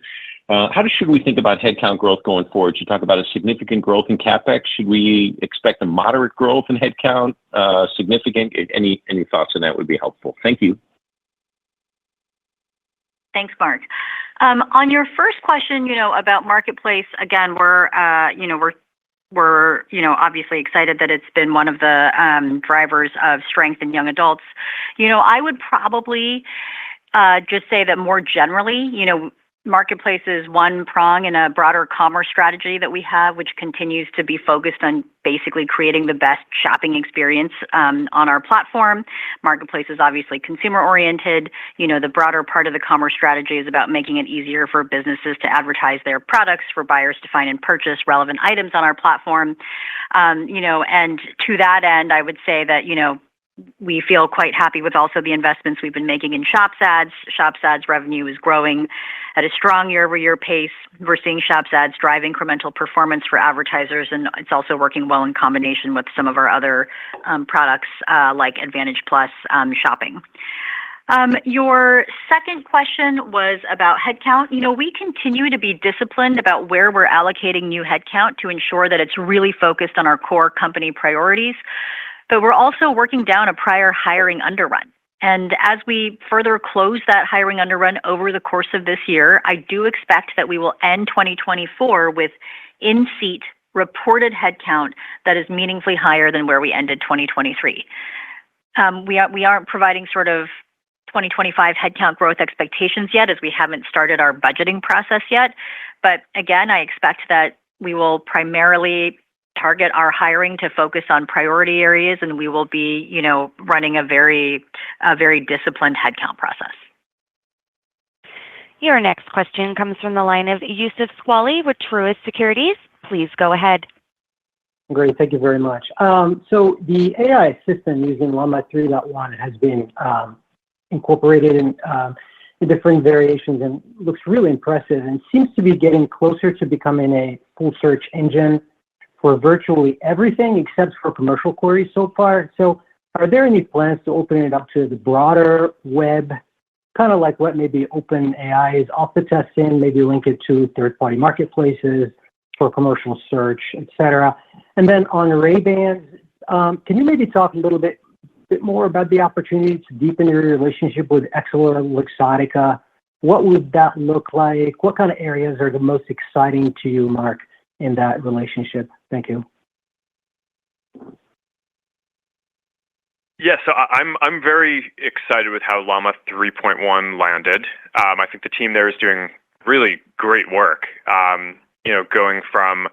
How should we think about headcount growth going forward? You talk about a significant growth in CapEx. Should we expect a moderate growth in headcount? Significant? Any thoughts on that would be helpful. Thank you. Thanks, Mark. On your first question, about Marketplace, again, we're obviously excited that it's been one of the drivers of strength in young adults. I would probably just say that more generally, Marketplace is one prong in a broader commerce strategy that we have, which continues to be focused on basically creating the best shopping experience on our platform. Marketplace is obviously consumer-oriented. The broader part of the commerce strategy is about making it easier for businesses to advertise their products, for buyers to find and purchase relevant items on our platform. And to that end, I would say that, we feel quite happy with also the investments we've been making in Shops ads. Shops ads revenue is growing at a strong year-over-year pace. We're seeing Shops ads drive incremental performance for advertisers, and it's also working well in combination with some of our other products like Advantage Plus shopping. Your second question was about headcount. We continue to be disciplined about where we're allocating new headcount to ensure that it's really focused on our core company priorities. But we're also working down a prior hiring underrun. And as we further close that hiring underrun over the course of this year, I do expect that we will end 2024 with in-seat reported headcount that is meaningfully higher than where we ended 2023. We aren't providing sort of 2025 headcount growth expectations yet, as we haven't started our budgeting process yet. But again, I expect that we will primarily target our hiring to focus on priority areas, and we will be, running a very disciplined headcount process. Your next question comes from the line of Youssef Squali with Truist Securities. Please go ahead. Great. Thank you very much. So the AI assistant using Llama 3.1 has been incorporated in different variations and looks really impressive and seems to be getting closer to becoming a full search engine for virtually everything except for commercial queries so far. So are there any plans to open it up to the broader web, kind of like what maybe OpenAI is alpha testing, maybe link it to third-party marketplaces for commercial search, et cetera? And then on Ray-Bans, can you maybe talk a little bit more about the opportunity to deepen your relationship with Luxottica? What would that look like? What kind of areas are the most exciting to you, Mark, in that relationship? Thank you. Yeah, so I'm very excited with how Llama 3.1 landed. I think the team there is doing really great work. Going from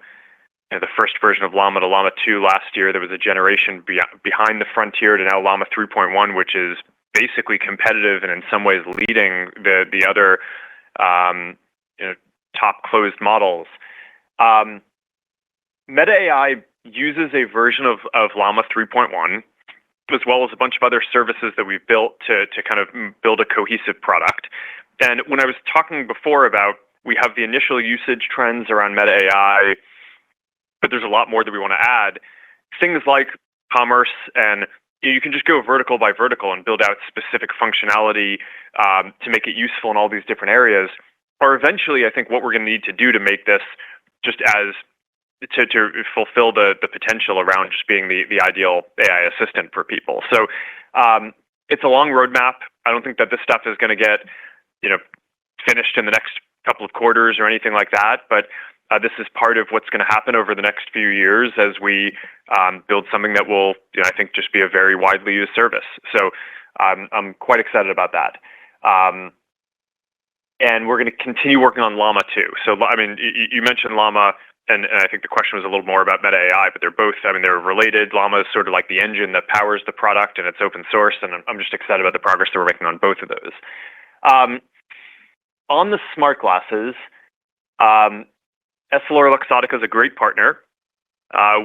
the first version of Llama to Llama 2 last year, there was a generation behind the frontier to now Llama 3.1, which is basically competitive and in some ways leading the other top closed models. Meta AI uses a version of Llama 3.1, as well as a bunch of other services that we've built to kind of build a cohesive product. And when I was talking before about we have the initial usage trends around Meta AI, but there's a lot more that we want to add. Things like commerce, and you can just go vertical by vertical and build out specific functionality to make it useful in all these different areas, are eventually, I think, what we're going to need to do to make this just as to fulfill the potential around just being the ideal AI assistant for people. So it's a long roadmap. I don't think that this stuff is going to get finished in the next couple of quarters or anything like that, but this is part of what's going to happen over the next few years as we build something that will, I think, just be a very widely used service. So I'm quite excited about that. And we're going to continue working on Llama 2. So, I mean, you mentioned Llama, and I think the question was a little more about Meta AI, but they're both, they're related. Llama is sort of like the engine that powers the product, and it's open source, and I'm just excited about the progress that we're making on both of those. On the smart glasses, EssilorLuxottica is a great partner.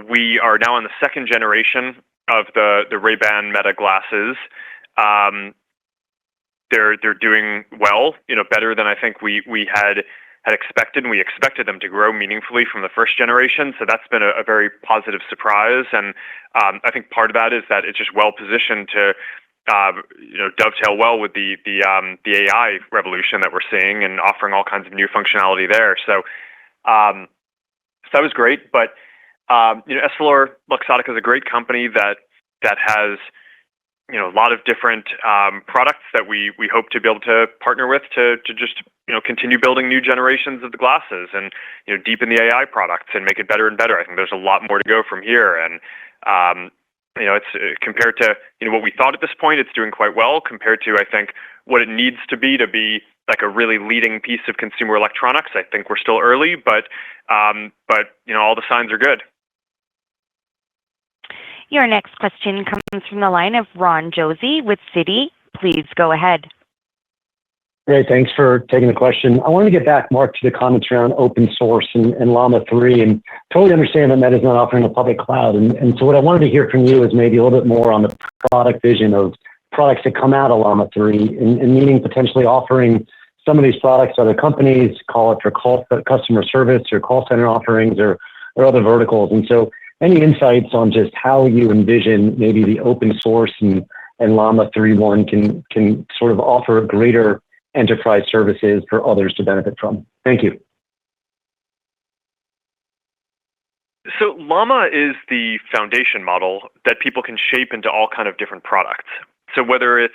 We are now on the second generation of the Ray-Ban Meta glasses. They're doing well, better than I think we had expected, and we expected them to grow meaningfully from the first generation. So that's been a very positive surprise, and I think part of that is that it's just well positioned to dovetail well with the AI revolution that we're seeing and offering all kinds of new functionality there. So that was great. But EssilorLuxottica is a great company that has a lot of different products that we hope to be able to partner with to just continue building new generations of the glasses and deepen the AI products and make it better and better. I think there's a lot more to go from here, and it's compared to what we thought at this point, it's doing quite well compared to I think what it needs to be like a really leading piece of consumer electronics. I think we're still early, but all the signs are good. Your next question comes from the line of Ron Josey with Citi. Please go ahead. Great. Thanks for taking the question. I wanted to get back, Mark, to the comments around open source and Llama 3, and totally understand that Meta is not offering a public cloud. And so what I wanted to hear from you is maybe a little bit more on the product vision of products that come out of Llama 3, and meaning potentially offering some of these products to other companies, call it for customer service or call center offerings or other verticals. And so any insights on just how you envision maybe the open source and and Llama 3.1 can sort of offer greater enterprise services for others to benefit from? Thank you. So Llama is the foundation model that people can shape into all kind of different products. So whether it's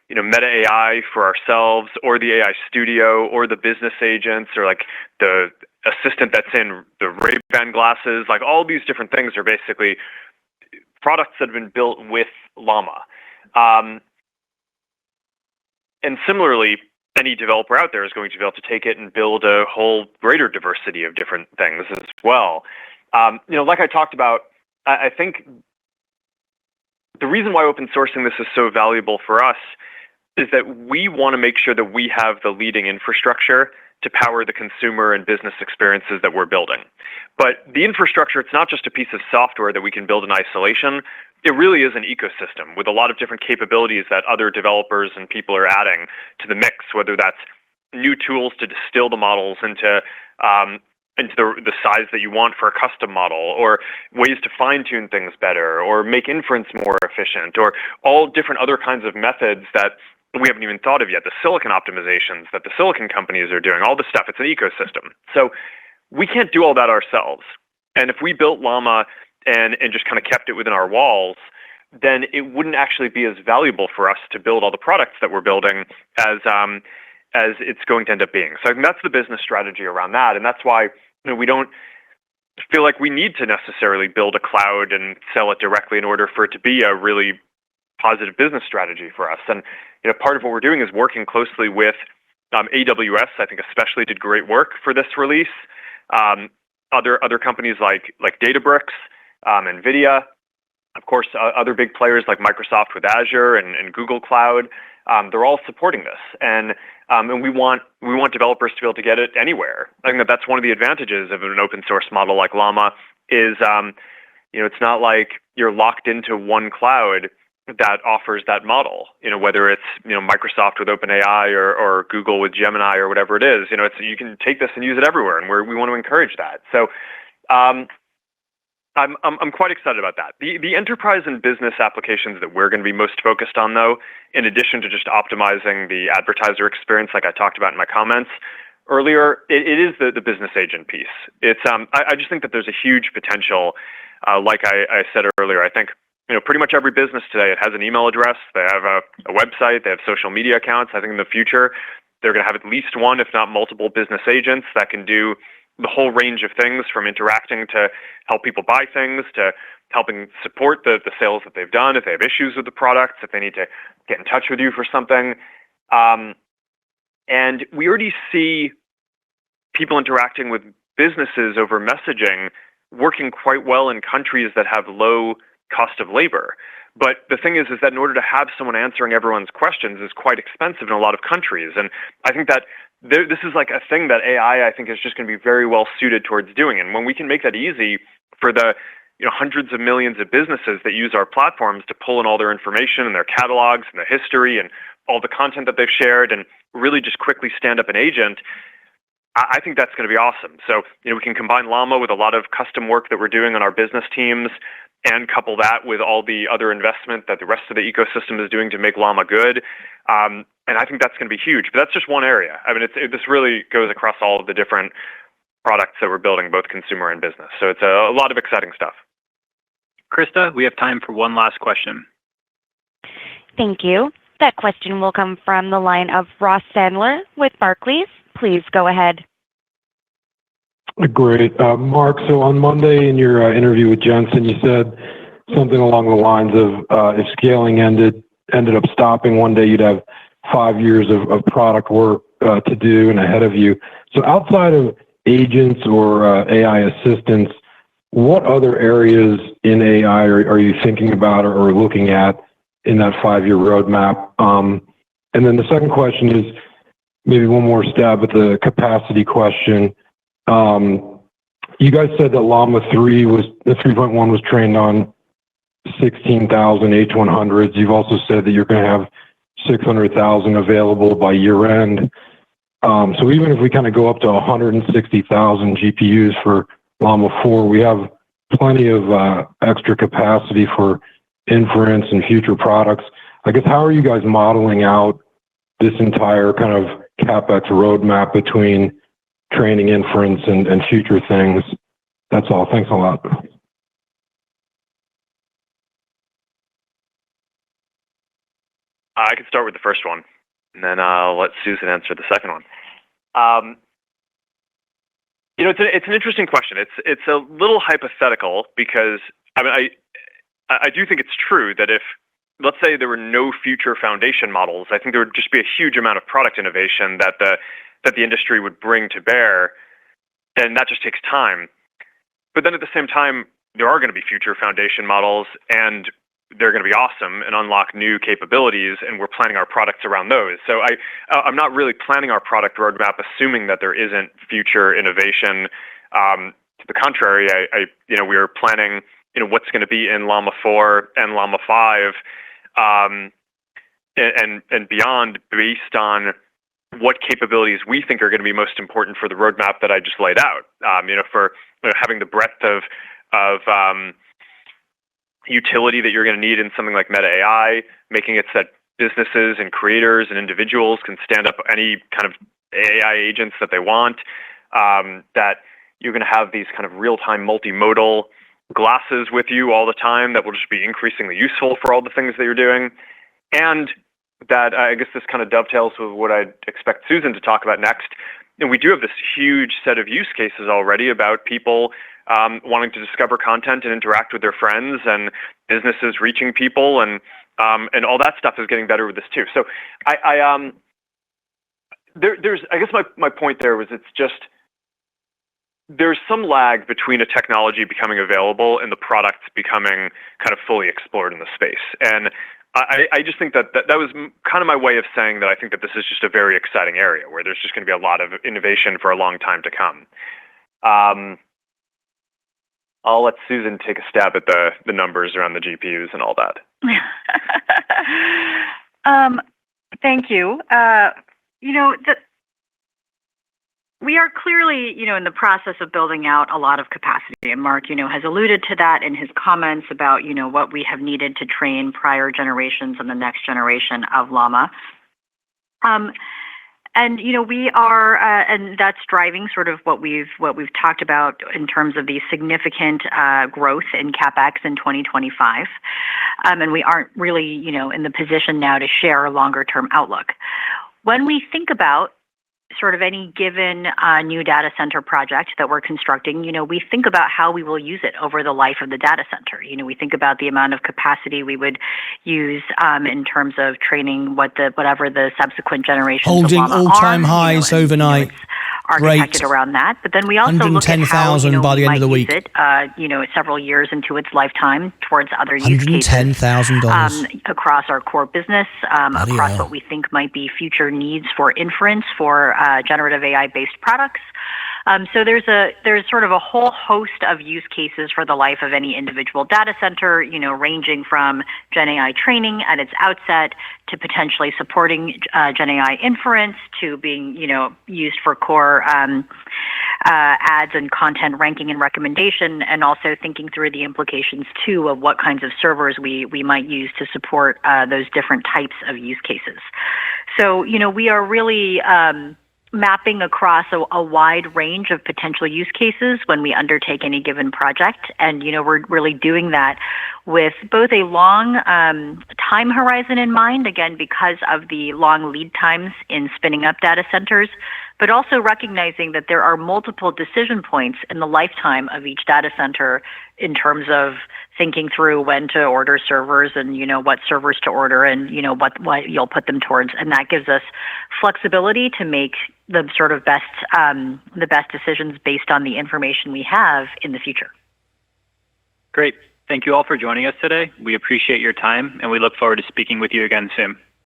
Meta AI for ourselves, or the AI Studio, or the business agents, or like the assistant that's in the Ray-Ban glasses, like all these different things are basically products that have been built with Llama. And similarly, any developer out there is going to be able to take it and build a whole greater diversity of different things as well. Like I talked about, I think the reason why open sourcing this is so valuable for us is that we want to make sure that we have the leading infrastructure to power the consumer and business experiences that we're building. But the infrastructure, it's not just a piece of software that we can build in isolation. It really is an ecosystem with a lot of different capabilities that other developers and people are adding to the mix, whether that's new tools to distill the models into the size that you want for a custom model, or ways to fine-tune things better, or make inference more efficient, or all different other kinds of methods that we haven't even thought of yet, the silicon optimizations that the silicon companies are doing, all this stuff. It's an ecosystem. So we can't do all that ourselves. And if we built Llama and just kind of kept it within our walls, then it wouldn't actually be as valuable for us to build all the products that we're building as it's going to end up being. So I think that's the business strategy around that. And that's why we don't feel like we need to necessarily build a cloud and sell it directly in order for it to be a really positive business strategy for us. And part of what we're doing is working closely with AWS. I think especially did great work for this release. Other companies like Databricks, NVIDIA, of course, other big players like Microsoft with Azure and Google Cloud. They're all supporting this, and we want developers to be able to get it anywhere. I think that's one of the advantages of an open source model like Llama is it's not like you're locked into one cloud that offers that model. Whether it's Microsoft with OpenAI or Google with Gemini or whatever it is. You can take this and use it everywhere, and we want to encourage that. So I'm quite excited about that. The enterprise and business applications that we're going to be most focused on, though, in addition to just optimizing the advertiser experience, like I talked about in my comments earlier, it is the business agent piece. It's I just think that there's a huge potential. Like I said earlier, I think pretty much every business today, it has an email address, they have a website, they have social media accounts. I think in the future they're going to have at least one, if not multiple, business agents that can do the whole range of things, from interacting to help people buy things, to helping support the sales that they've done, if they have issues with the products, if they need to get in touch with you for something. And we already see people interacting with businesses over messaging working quite well in countries that have low cost of labor. But the thing is that in order to have someone answering everyone's questions is quite expensive in a lot of countries. And I think that this is like a thing that AI, I think, is just going to be very well suited towards doing. And when we can make that easy for the hundreds of millions of businesses that use our platforms to pull in all their information and their catalogs and their history and all the content that they've shared, and really just quickly stand up an agent, I think that's going to be awesome. So we can combine Llama with a lot of custom work that we're doing on our business teams, and couple that with all the other investment that the rest of the ecosystem is doing to make Llama good. And I think that's going to be huge. But that's just one area. I mean, this really goes across all of the different products that we're building, both consumer and business. So it's a lot of exciting stuff. Krista, we have time for one last question. Thank you. That question will come from the line of Ross Sandler with Barclays. Please go ahead. Great. Mark, so on Monday in your interview with Jensen, you said something along the lines of if scaling ended up stopping, one day you'd have 5 years of product work to do and ahead of you. So outside of agents or AI assistants, what other areas in AI are you thinking about or looking at in that 5-year roadmap? And then the second question is maybe one more stab at the capacity question. You guys said that Llama 3.1 was trained on 16,000 H100s. You've also said that you're going to have 600,000 available by year end. So even if we kind of go up to 160,000 GPUs for Llama 4, we have plenty of extra capacity for inference and future products. I guess, how are you guys modeling out this entire kind of CapEx roadmap between training, inference, and future things? That's all. Thanks a lot. I can start with the first one, and then I'll let Susan answer the second one. It's an interesting question. It's a little hypothetical because I do think it's true that if, let's say, there were no future foundation models, I think there would just be a huge amount of product innovation that the industry would bring to bear, and that just takes time. But then at the same time, there are going to be future foundation models, and they're going to be awesome and unlock new capabilities, and we're planning our products around those. So I'm not really planning our product roadmap assuming that there isn't future innovation. To the contrary, we are planning what's going to be in Llama 4 and Llama 5 and beyond based on what capabilities we think are going to be most important for the roadmap that I just laid out. For having the breadth of utility that you're going to need in something like Meta AI, making it so that businesses and creators and individuals can stand up any kind of AI agents that they want, that you're going to have these kind of real-time multimodal glasses with you all the time that will just be increasingly useful for all the things that you're doing. And that, I guess this kind of dovetails with what I'd expect Susan to talk about next. And we do have this huge set of use cases already about people wanting to discover content and interact with their friends, and businesses reaching people, and all that stuff is getting better with this too. So I guess my point there was, it's just there's some lag between a technology becoming available and the product becoming kind of fully explored in the space. And I just think that was kind of my way of saying that I think that this is just a very exciting area where there's just going to be a lot of innovation for a long time to come. I'll let Susan take a stab at the numbers around the GPUs and all that. Thank you. We are clearly, in the process of building out a lot of capacity, and Mark, has alluded to that in his comments about, what we have needed to train prior generations and the next generation of Llama. And we are, and that's driving sort of what we've talked about in terms of the significant growth in CapEx in 2025. And we aren't really, in the position now to share a longer-term outlook. When we think about sort of any given new data center project that we're constructing, we think about how we will use it over the life of the data center. We think about the amount of capacity we would use in terms of training whatever the subsequent generations holding of Llama all-time are, highs overnight. Architected around that. But then we also look at how by the end of the week. Use it, several years into its lifetime towards other use cases. $110,000 across our core business, across what we think might be future needs for inference for generative AI-based products. So there's sort of a whole host of use cases for the life of any individual data center, ranging from Gen AI training at its outset to potentially supporting Gen AI inference to being, used for core ads and content ranking and recommendation, and also thinking through the implications too of what kinds of servers we might use to support those different types of use cases. So, we are really mapping across a wide range of potential use cases when we undertake any given project. And, we're really doing that with both a long time horizon in mind, again, because of the long lead times in spinning up data centers, but also recognizing that there are multiple decision points in the lifetime of each data center in terms of thinking through when to order servers and, what servers to order and, what you'll put them towards. And that gives us flexibility to make the sort of best decisions based on the information we have in the future. Great. Thank you all for joining us today. We appreciate your time, and we look forward to speaking with you again soon.